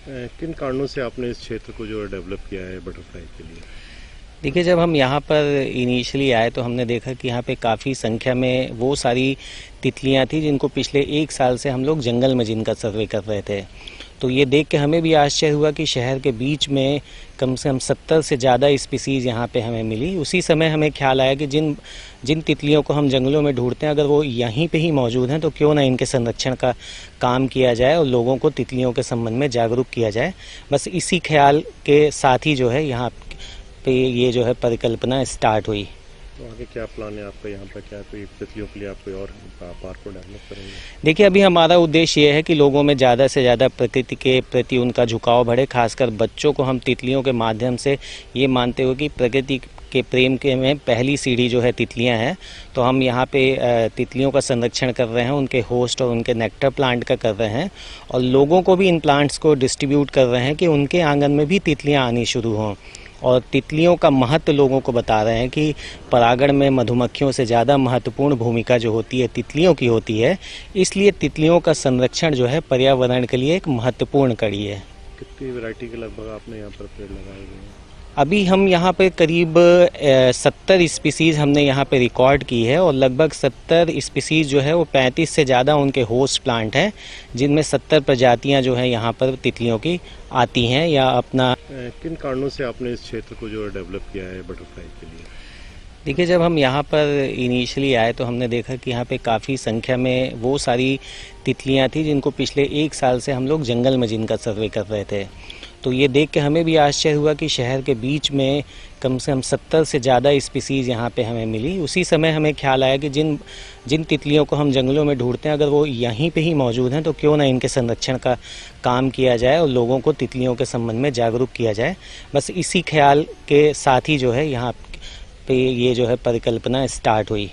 किन कारणों से आपने इस क्षेत्र को जो है डेवलप किया है बटरफ्लाई के लिए? देखिए, जब हम यहाँ पर इनिशियली आए तो हमने देखा कि यहाँ पे काफ़ी संख्या में वो सारी तितलियाँ थी जिनको पिछले 1 साल से हम लोग जंगल में जिनका सर्वे कर रहे थे। तो ये देख के हमें भी आश्चर्य हुआ कि शहर के बीच में कम से कम 70 से ज़्यादा स्पीसीज़ यहाँ पे हमें मिली। उसी समय हमें ख्याल आया कि जिन जिन तितलियों को हम जंगलों में ढूंढते हैं, अगर वो यहीं पे ही मौजूद हैं तो क्यों ना इनके संरक्षण का काम किया जाए और लोगों को तितलियों के संबंध में जागरूक किया जाए। बस इसी ख्याल के साथ ही जो है यहाँ पे ये जो है परिकल्पना स्टार्ट हुई। तो आगे क्या प्लान है आपका? यहाँ पर क्या कोई तितलियों के लिए आप कोई और पार्क को डेवलप करेंगे? देखिए, अभी हमारा उद्देश्य ये है कि लोगों में ज़्यादा से ज़्यादा प्रकृति के प्रति उनका झुकाव बढ़े। खासकर बच्चों को हम तितलियों के माध्यम से ये मानते हुए कि प्रकृति के प्रेम के में पहली सीढ़ी जो है तितलियां हैं, तो हम यहाँ पे तितलियों का संरक्षण कर रहे हैं, उनके होस्ट और उनके नेक्टर प्लांट का कर रहे हैं और लोगों को भी इन प्लांट्स को डिस्ट्रीब्यूट कर रहे हैं कि उनके आंगन में भी तितलियाँ आनी शुरू हों। और तितलियों का महत्व लोगों को बता रहे हैं कि परागण में मधुमक्खियों से ज़्यादा महत्वपूर्ण भूमिका जो होती है तितलियों की होती है। इसलिए तितलियों का संरक्षण जो है पर्यावरण के लिए एक महत्वपूर्ण कड़ी है। कितनी वैरायटी के लगभग आपने यहाँ पर पेड़ लगाए हुए हैं? अभी हम यहाँ पे करीब 70 स्पीसीज़ हमने यहाँ पे रिकॉर्ड की है और लगभग 70 स्पीसीज़ जो है वो 35 से ज़्यादा उनके होस्ट प्लांट हैं, जिनमें 70 प्रजातियाँ जो हैं यहाँ पर तितलियों की आती हैं या अपना। किन कारणों से आपने इस क्षेत्र को जो है डेवलप किया है बटरफ्लाई के लिए? देखिए, जब हम यहाँ पर इनिशियली आए तो हमने देखा कि यहाँ पे काफ़ी संख्या में वो सारी तितलियाँ थी जिनको पिछले 1 साल से हम लोग जंगल में जिनका सर्वे कर रहे थे। तो ये देख के हमें भी आश्चर्य हुआ कि शहर के बीच में कम से कम 70 से ज़्यादा स्पीसीज़ यहाँ पे हमें मिली। उसी समय हमें ख्याल आया कि जिन जिन तितलियों को हम जंगलों में ढूंढते हैं, अगर वो यहीं पे ही मौजूद हैं तो क्यों ना इनके संरक्षण का काम किया जाए और लोगों को तितलियों के संबंध में जागरूक किया जाए। बस इसी ख्याल के साथ ही जो है यहाँ पे ये जो है परिकल्पना स्टार्ट हुई।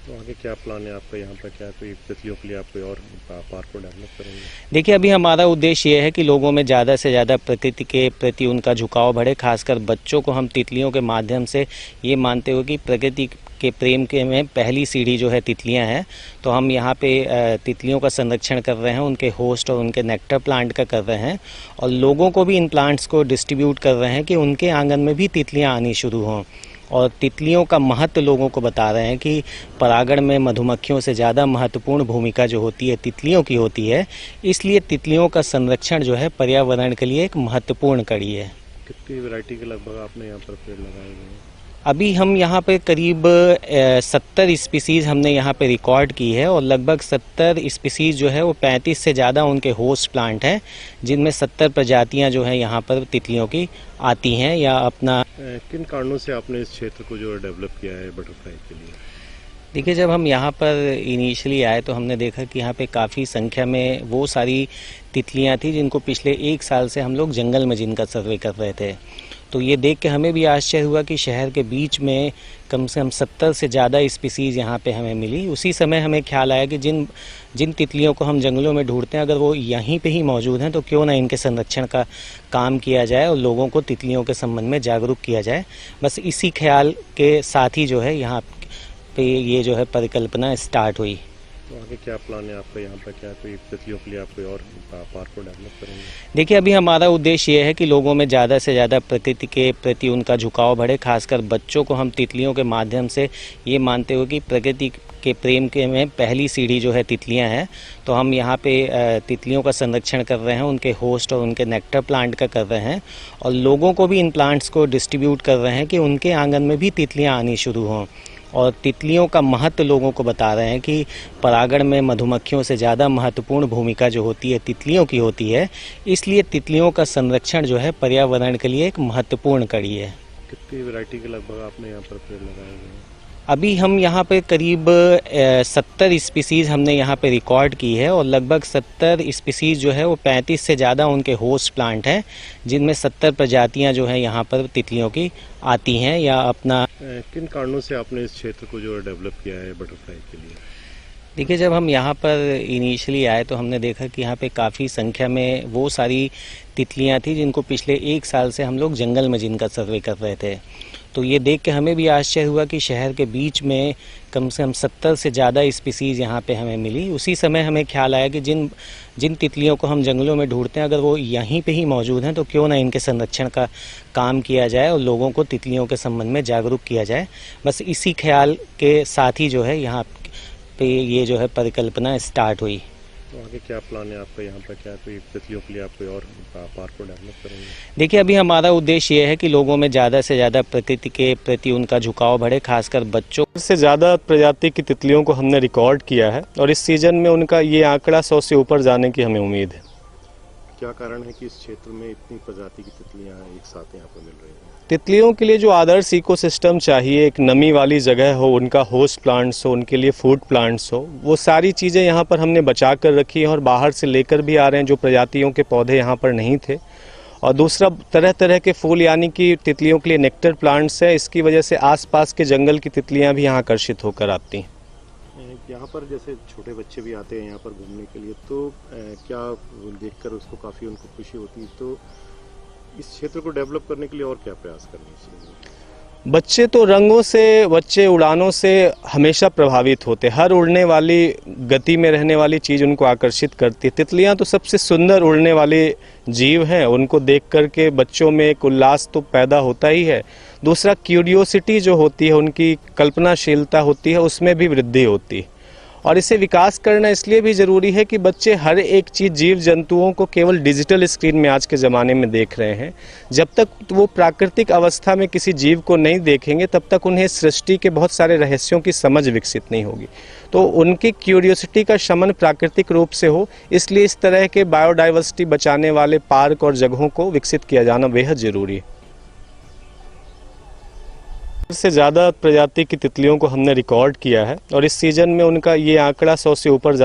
तो आगे क्या प्लान है आपका? यहाँ पर क्या कोई तितलियों के लिए आप कोई और पार्क को डेवलप करेंगे? देखिए, अभी हमारा उद्देश्य ये है कि लोगों में ज़्यादा से ज़्यादा प्रकृति के प्रति उनका झुकाव बढ़े। खासकर बच्चों को हम तितलियों के माध्यम से ये मानते हुए कि प्रकृति के प्रेम के में पहली सीढ़ी जो है तितलियां हैं, तो हम यहाँ पे तितलियों का संरक्षण कर रहे हैं, उनके होस्ट और उनके नेक्टर प्लांट का कर रहे हैं और लोगों को भी इन प्लांट्स को डिस्ट्रीब्यूट कर रहे हैं कि उनके आंगन में भी तितलियाँ आनी शुरू हों। और तितलियों का महत्व लोगों को बता रहे हैं कि परागण में मधुमक्खियों से ज़्यादा महत्वपूर्ण भूमिका जो होती है तितलियों की होती है। इसलिए तितलियों का संरक्षण जो है पर्यावरण के लिए एक महत्वपूर्ण कड़ी है। कितनी वैरायटी के लगभग आपने यहाँ पर पेड़ लगाए हुए हैं? अभी हम यहाँ पे करीब 70 स्पीसीज़ हमने यहाँ पे रिकॉर्ड की है और लगभग 70 स्पीसीज़ जो है वो 35 से ज़्यादा उनके होस्ट प्लांट हैं, जिनमें 70 प्रजातियाँ जो हैं यहाँ पर तितलियों की आती हैं या अपना। किन कारणों से आपने इस क्षेत्र को जो है डेवलप किया है बटरफ्लाई के लिए? देखिए, जब हम यहाँ पर इनिशियली आए तो हमने देखा कि यहाँ पे काफ़ी संख्या में वो सारी तितलियाँ थी जिनको पिछले 1 साल से हम लोग जंगल में जिनका सर्वे कर रहे थे। तो ये देख के हमें भी आश्चर्य हुआ कि शहर के बीच में कम से कम 70 से ज़्यादा स्पीसीज़ यहाँ पे हमें मिली। उसी समय हमें ख्याल आया कि जिन जिन तितलियों को हम जंगलों में ढूंढते हैं, अगर वो यहीं पे ही मौजूद हैं तो क्यों ना इनके संरक्षण का काम किया जाए और लोगों को तितलियों के संबंध में जागरूक किया जाए। बस इसी ख्याल के साथ ही जो है यहाँ पे ये जो है परिकल्पना स्टार्ट हुई। तो आगे क्या प्लान है आपका? यहाँ पर क्या कोई तितलियों के लिए आप कोई और पार्क को डेवलप करेंगे? देखिए, अभी हमारा उद्देश्य ये है कि लोगों में ज़्यादा से ज़्यादा प्रकृति के प्रति उनका झुकाव बढ़े। खासकर बच्चों को हम तितलियों के माध्यम से ये मानते हुए कि प्रकृति के प्रेम के में पहली सीढ़ी जो है तितलियां हैं, तो हम यहाँ पे तितलियों का संरक्षण कर रहे हैं, उनके होस्ट और उनके नेक्टर प्लांट का कर रहे हैं और लोगों को भी इन प्लांट्स को डिस्ट्रीब्यूट कर रहे हैं कि उनके आंगन में भी तितलियाँ आनी शुरू हों। और तितलियों का महत्व लोगों को बता रहे हैं कि परागण में मधुमक्खियों से ज़्यादा महत्वपूर्ण भूमिका जो होती है तितलियों की होती है। इसलिए तितलियों का संरक्षण जो है पर्यावरण के लिए एक महत्वपूर्ण कड़ी है। कितनी वैरायटी के लगभग आपने यहाँ पर पेड़ लगाए हुए हैं? अभी हम यहाँ पे करीब 70 स्पीसीज़ हमने यहाँ पे रिकॉर्ड की है और लगभग 70 स्पीसीज़ जो है वो 35 से ज़्यादा उनके होस्ट प्लांट हैं, जिनमें 70 प्रजातियाँ जो हैं यहाँ पर तितलियों की आती हैं या अपना। किन कारणों से आपने इस क्षेत्र को जो है डेवलप किया है बटरफ्लाई के लिए? देखिए, जब हम यहाँ पर इनिशियली आए तो हमने देखा कि यहाँ पे काफ़ी संख्या में वो सारी तितलियाँ थी जिनको पिछले 1 साल से हम लोग जंगल में जिनका सर्वे कर रहे थे। तो ये देख के हमें भी आश्चर्य हुआ कि शहर के बीच में कम से कम 70 से ज़्यादा स्पीसीज़ यहाँ पे हमें मिली। उसी समय हमें ख्याल आया कि जिन जिन तितलियों को हम जंगलों में ढूंढते हैं, अगर वो यहीं पे ही मौजूद हैं तो क्यों ना इनके संरक्षण का काम किया जाए और लोगों को तितलियों के संबंध में जागरूक किया जाए। बस इसी ख्याल के साथ ही जो है यहाँ पे ये जो है परिकल्पना स्टार्ट हुई। तो आगे क्या प्लान है आपका यहाँ पर, क्या कोई तितलियों के लिए आप कोई और पार्क को डेवलप करेंगे? देखिए, अभी हमारा उद्देश्य ये है कि लोगों में ज़्यादा से ज़्यादा प्रकृति के प्रति उनका झुकाव बढ़े, खासकर बच्चों से ज़्यादा प्रजाति की तितलियों को हमने रिकॉर्ड किया है और इस सीजन में उनका ये आंकड़ा 100 से ऊपर जाने की हमें उम्मीद है। क्या कारण है कि इस क्षेत्र में इतनी प्रजाति की तितलियां एक साथ यहाँ पर मिल रही हैं? तितलियों के लिए जो आदर्श इकोसिस्टम चाहिए, एक नमी वाली जगह हो, उनका होस्ट प्लांट्स हो, उनके लिए फूड प्लांट्स हो, वो सारी चीज़ें यहाँ पर हमने बचा कर रखी हैं और बाहर से लेकर भी आ रहे हैं जो प्रजातियों के पौधे यहाँ पर नहीं थे। और दूसरा, तरह तरह के फूल यानी कि तितलियों के लिए नेक्टर प्लांट्स है, इसकी वजह से आसपास के जंगल की तितलियाँ भी यहाँ आकर्षित होकर आती हैं। यहाँ पर जैसे छोटे बच्चे भी आते हैं यहाँ पर घूमने के लिए, तो क्या देखकर उसको काफ़ी उनको खुशी होती है? तो इस क्षेत्र को डेवलप करने के लिए और क्या प्रयास करने चाहिए? बच्चे तो रंगों से, बच्चे उड़ानों से हमेशा प्रभावित होते। हर उड़ने वाली, गति में रहने वाली चीज़ उनको आकर्षित करती है। तितलियां तो सबसे सुंदर उड़ने वाले जीव हैं, उनको देख कर के बच्चों में एक उल्लास तो पैदा होता ही है। दूसरा, क्यूरियोसिटी जो होती है, उनकी कल्पनाशीलता होती है, उसमें भी वृद्धि होती है। और इसे विकास करना इसलिए भी ज़रूरी है कि बच्चे हर एक चीज़, जीव जंतुओं को केवल डिजिटल स्क्रीन में आज के ज़माने में देख रहे हैं। जब तक वो प्राकृतिक अवस्था में किसी जीव को नहीं देखेंगे, तब तक उन्हें सृष्टि के बहुत सारे रहस्यों की समझ विकसित नहीं होगी। तो उनकी क्यूरियोसिटी का शमन प्राकृतिक रूप से हो, इसलिए इस तरह के बायोडाइवर्सिटी बचाने वाले पार्क और जगहों को विकसित किया जाना बेहद ज़रूरी है। से ज़्यादा प्रजाति की तितलियों को हमने रिकॉर्ड किया है और इस सीजन में उनका ये आंकड़ा 100 से ऊपर